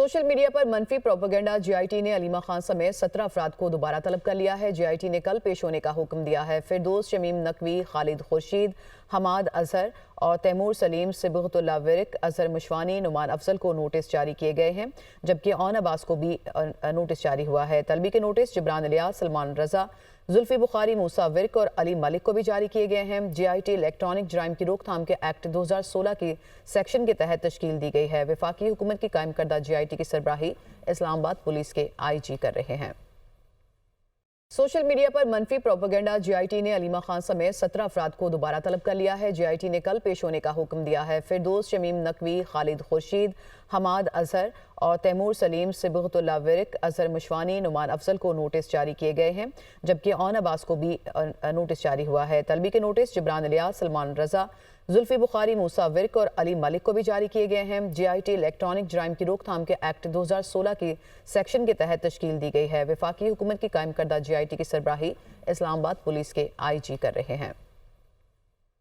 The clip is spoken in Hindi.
सोशल मीडिया पर मनफी प्रोपेगेंडा जीआईटी ने अलीमा खान समेत 17 अफराद को दोबारा तलब कर लिया है। जीआईटी ने कल पेश होने का हुक्म दिया है। फिरदौस शमीम नकवी, खालिद खुर्शीद, हमाद अजहर और तैमूर सलीम, सिबगतुल्लाह विरक, अजहर मुशवानी, नुमान अफजल को नोटिस जारी किए गए हैं, जबकि ओन अब्बास को भी नोटिस जारी हुआ है। तलबी के नोटिस जिब्रान इलियास, सलमान रजा, जुल्फी बुखारी, मूसा विरक और अली मलिक को भी जारी किए गए हैं। जीआईटी इलेक्ट्रॉनिक जराइम की रोकथाम के एक्ट 2016 की सेक्शन के तहत तश्कील दी गई है। वफाकी हुकूमत की कायम करदा जीआईटी की सरबराही इस्लामाबाद पुलिस के आईजी कर रहे हैं। सोशल मीडिया पर मनफी प्रोपेगेंडा जीआईटी ने अलीमा खान समेत 17 अफराद को दोबारा तलब कर लिया है। जीआईटी ने कल पेश होने का हुक्म दिया है। फिरदौस शमीम नकवी, खालिद खुर्शीद, हमाद अजहर और तैमूर सलीम, सिबगतुल्लाह विरक, अजहर मुशवानी, नुमान अफजल को नोटिस जारी किए गए हैं, जबकि ओन अब्बास को भी नोटिस जारी हुआ है। तलबी के नोटिस जिब्रान इलियास, सलमान रजा, जुल्फी बुखारी, मूसा विरक और अली मलिक को भी जारी किए गए हैं। जीआईटी इलेक्ट्रॉनिक जराइम की रोकथाम के एक्ट 2016 की सेक्शन के तहत तश्कील दी गई है। वफाकी हुकूमत की कायम करदा जीआईटी की सरबराही इस्लामाबाद पुलिस के आईजी कर रहे हैं।